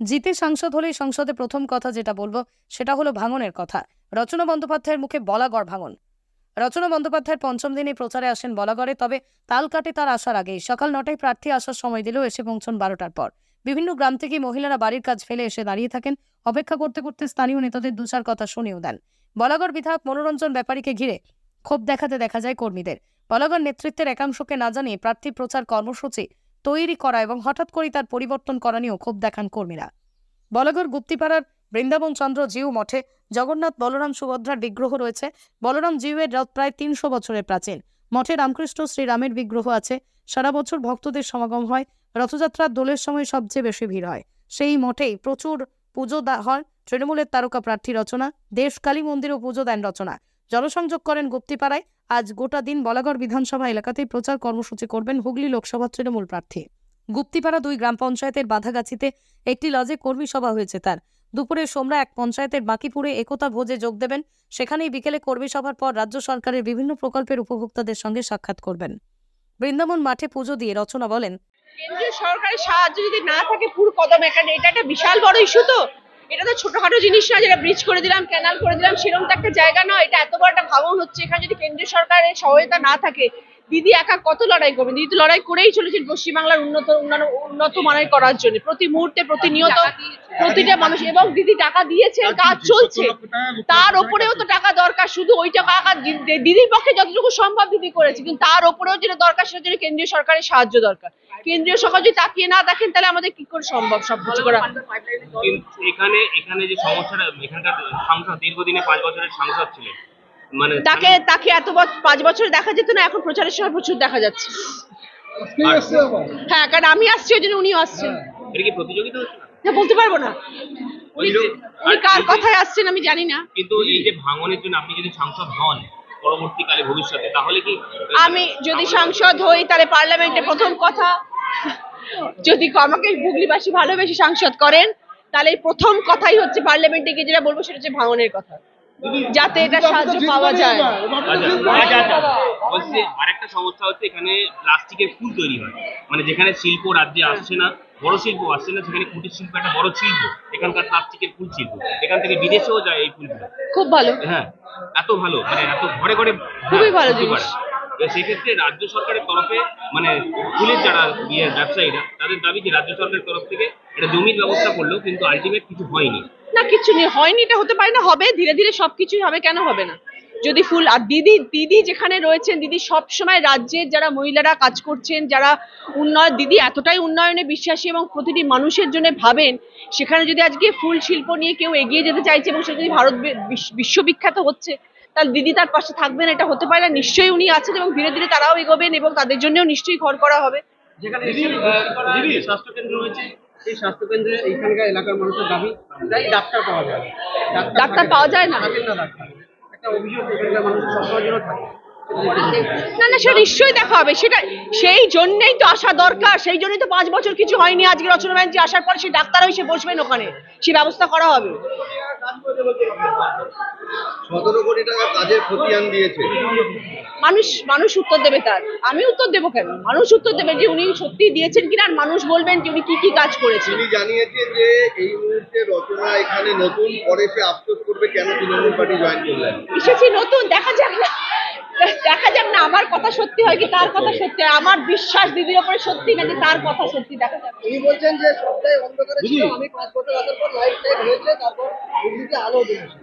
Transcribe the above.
জিতে সাংসদ হলেই সংসদে প্রথম কথা যেটা বলবো সেটা হলো ভাঙনের কথা। রচনা বন্দ্যোপাধ্যায়ের মুখে বলাগড় ভাঙন। রচনা বন্দ্যোপাধ্যায়ের পঞ্চম দিনে প্রচারে আসেন বলাগড়ে, তবে তাল কাটে তার আসার আগেই। সকাল ৯টায় প্রার্থী আসার সময় দিলেও এসে পৌঁছন ১২টার পর। বিভিন্ন গ্রাম থেকে মহিলারা বাড়ির কাজ ফেলে এসে দাঁড়িয়ে থাকেন। অপেক্ষা করতে করতে স্থানীয় নেতাদের দুচার কথা শুনেও দেন। বলাগড় বিধায়ক মনোরঞ্জন ব্যাপারীকে ঘিরে ক্ষোভ দেখাতে দেখা যায় কর্মীদের। বলাগড় নেতৃত্বের একাংশকে না জানিয়ে প্রার্থী প্রচার কর্মসূচি তৈরি করা এবং হঠাৎ করেই তার পরিবর্তন করা নিয়েও ক্ষোভ দেখান কর্মীরা। বলাগড় গুপ্তিপাড়ার বৃন্দাবন চন্দ্র জিউ মঠে জগন্নাথ বলরাম সুভদ্রার বিগ্রহ রয়েছে। বলরাম জিউয়ের রথ প্রায় ৩০০ বছরের প্রাচীন। মঠে রামকৃষ্ণ শ্রীরামের বিগ্রহ আছে। সারা বছর ভক্তদের সমাগম হয়। রথযাত্রার দোলের সময় সবচেয়ে বেশি ভিড় হয়। সেই মঠেই প্রচুর পুজো হয়। তৃণমূলের তারকা প্রার্থী রচনা দেশ কালী মন্দিরেও পুজো দেন রচনা। জনসংযোগ করেন গুপ্তিপাড়ায়। আজ গোটা দিন বলাগড় বিধানসভা এলাকাতেই প্রচার কর্মসূচি করবেন হুগলি লোকসভা তৃণমূল প্রার্থী। গুপ্তিপাড়া ২ গ্রাম পঞ্চায়েতের বাধাগাছিতে একটি লজে কর্মী সভা হয়েছে তার। দুপুরে সোমরা এক পঞ্চায়েতের বাকিপুরে একতা ভোজে যোগ দেবেন। সেখানেই বিকেলে কর্মী সভার পর রাজ্য সরকারের বিভিন্ন প্রকল্পের উপভোক্তাদের সঙ্গে সাক্ষাৎ করবেন। বৃন্দাবন মাঠে পুজো দিয়ে রচনা বলেন, কেন্দ্রীয় সরকারের সাহায্য যদি না থাকে পুরো কদম এখানে, এটা একটা বিশাল বড় ইস্যু। তো এটা তো ছোটখাটো জিনিস না, যেটা ব্রিজ করে দিলাম, ক্যানাল করে দিলাম, সেরকম তো একটা জায়গা নয়। এটা এত বড় একটা ভাঙন হচ্ছে, এখানে যদি কেন্দ্রীয় সরকারের সহায়তা না থাকে, দিদি একা কত লড়াই করবেন? দিদি তো লড়াই করেই চলেছেন পশ্চিমবাংলার উন্নত মানের করার জন্য, প্রতি মুহূর্তে প্রতিনিয়ত প্রতিটা মানুষ। এবং দিদি টাকা দিয়েছে, কাজ চলছে, তার ওপরেও তো টাকা দরকার। শুধু ওই টাকা দিদির পক্ষে যতটুকু সম্ভব দিদি করেছে, কিন্তু তার ওপরেও যেটা দরকার সেটার জন্য কেন্দ্রীয় সরকারের সাহায্য দরকার। কেন্দ্রীয় সরকার যদি তাকিয়ে না দেখেন, তাহলে আমাদের কি করে সম্ভব সবকিছু করা? এখানে এখানে যে সমস্যাটা, এখানকার সাংসদ দীর্ঘদিনে ৫ বছরের সাংসদ ছিলেন, মানে তাকে এত ৫ বছর দেখা যেত না, এখন প্রচারের সময় প্রচুর দেখা যাচ্ছে। হ্যাঁ, কারণ আমি আসছি ওই জন্য উনিও আসছেন। এটা কি প্রতিযোগিতা হচ্ছে না? না, বলতে পারবো না উনি কার কথায় আসছেন আমি জানি না। কিন্তু এই যে ভাঙনের জন্য আপনি যদি সাংসদ হন পরবর্তীকালে ভবিষ্যতে, তাহলে কি আমি যদি সাংসদ হই, তাহলে পার্লামেন্টে প্রথম কথা, যদি আমাকে হুগলিবাসী ভালোবেসে সাংসদ করেন, তাহলে প্রথম কথাই হচ্ছে পার্লামেন্টে গিয়ে যেটা বলবো সেটা হচ্ছে ভাঙনের কথা, যাতে এটা সাহায্য পাওয়া যায়। বলছি আরেকটা সমস্যা হচ্ছে, এখানে প্লাস্টিকের ফুল তৈরি হয়, মানে যেখানে শিল্প রাজ্যে আসছে না, বড় শিল্প আসছে না, সেখানে কুটির শিল্প একটা বড় শিল্প। এখানকার প্লাস্টিকের ফুল শিল্প এখান থেকে বিদেশেও যায় এই ফুলগুলো। খুব ভালো। হ্যাঁ, এত ভালো, মানে এত ঘরে ঘরে খুবই ভালো জিনিস। সেক্ষেত্রে রাজ্য সরকারের তরফে, মানে ফুলের যারা ব্যবসায়ীরা, তাদের দাবি যে রাজ্য সরকারের তরফ থেকে এটা জমির ব্যবস্থা করলেও কিন্তু আলটিমেট কিছু হয়নি। না, কিছু নেই, হয়নি, এটা হতে পারে না, হবে ধীরে ধীরে সবকিছুই হবে, কেন হবে না? যদি ফুল আর দিদি যেখানে রয়েছেন, দিদি সবসময় রাজ্যের যারা মহিলারা কাজ করছেন, যারা দিদি এতটাই উন্নয়নে বিশ্বাসী এবং প্রতিটি মানুষের জন্য ভাবেন, সেখানে যদি আজকে ফুল শিল্প নিয়ে কেউ এগিয়ে যেতে চাইছে এবং সেটা যদি ভারত বিশ্ববিখ্যাত হচ্ছে, তাহলে দিদি তার পাশে থাকবেন, এটা হতে পারে না? নিশ্চয়ই উনি আছেন এবং ধীরে ধীরে তারাও এগোবেন এবং তাদের জন্যও নিশ্চয়ই ঘর করা হবে। যেখানে স্বাস্থ্যকেন্দ্র রয়েছে, সেই স্বাস্থ্যকেন্দ্রে এইখানকার এলাকার মানুষের দাবি ডাক্তার পাওয়া যায় না। ডাক্তার পাওয়া যায় না, একটা অভিযোগ এখানকার মানুষের সবসময় জন্য থাকে। না না, সেটা নিশ্চয়ই দেখা হবে। সেটা সেই জন্যই তো আসা দরকার, সেই জন্যই তো ৫ বছর কিছু হয়নি। আজকে রচনা ব্যানার্জি আসার পরে সেই ডাক্তার এসে বসবেন ওখানে, সেই ব্যবস্থা করা হবে। ১৭ কোটি টাকা কাজের খতিয়ান দিয়েছে। মানুষ উত্তর দেবে তার, আমি উত্তর দেবো কেন? মানুষ উত্তর দেবে যে উনি সত্যি দিয়েছেন কিনা, আর মানুষ বলবেন যে উনি কি কি কাজ করেছেন। তিনি জানিয়েছেন যে এই মুহূর্তে রচনা এখানে নতুন, পরে সে আফসোস করবে কেন তৃণমূল পার্টি জয়েন করলেন। এসেছি নতুন, দেখা যাক না আমার কথা সত্যি হয় কি তার কথা সত্যি হয়। আমার বিশ্বাস দিদির ওপরে সত্যি না যে তার কথা সত্যি, দেখা যাক। উনি বলছেন যে সবটাই অন্ধকারে ছিল, আমি ৫ বছর আসার পর লাইট হয়েছে, তারপর আলো দিয়েছে।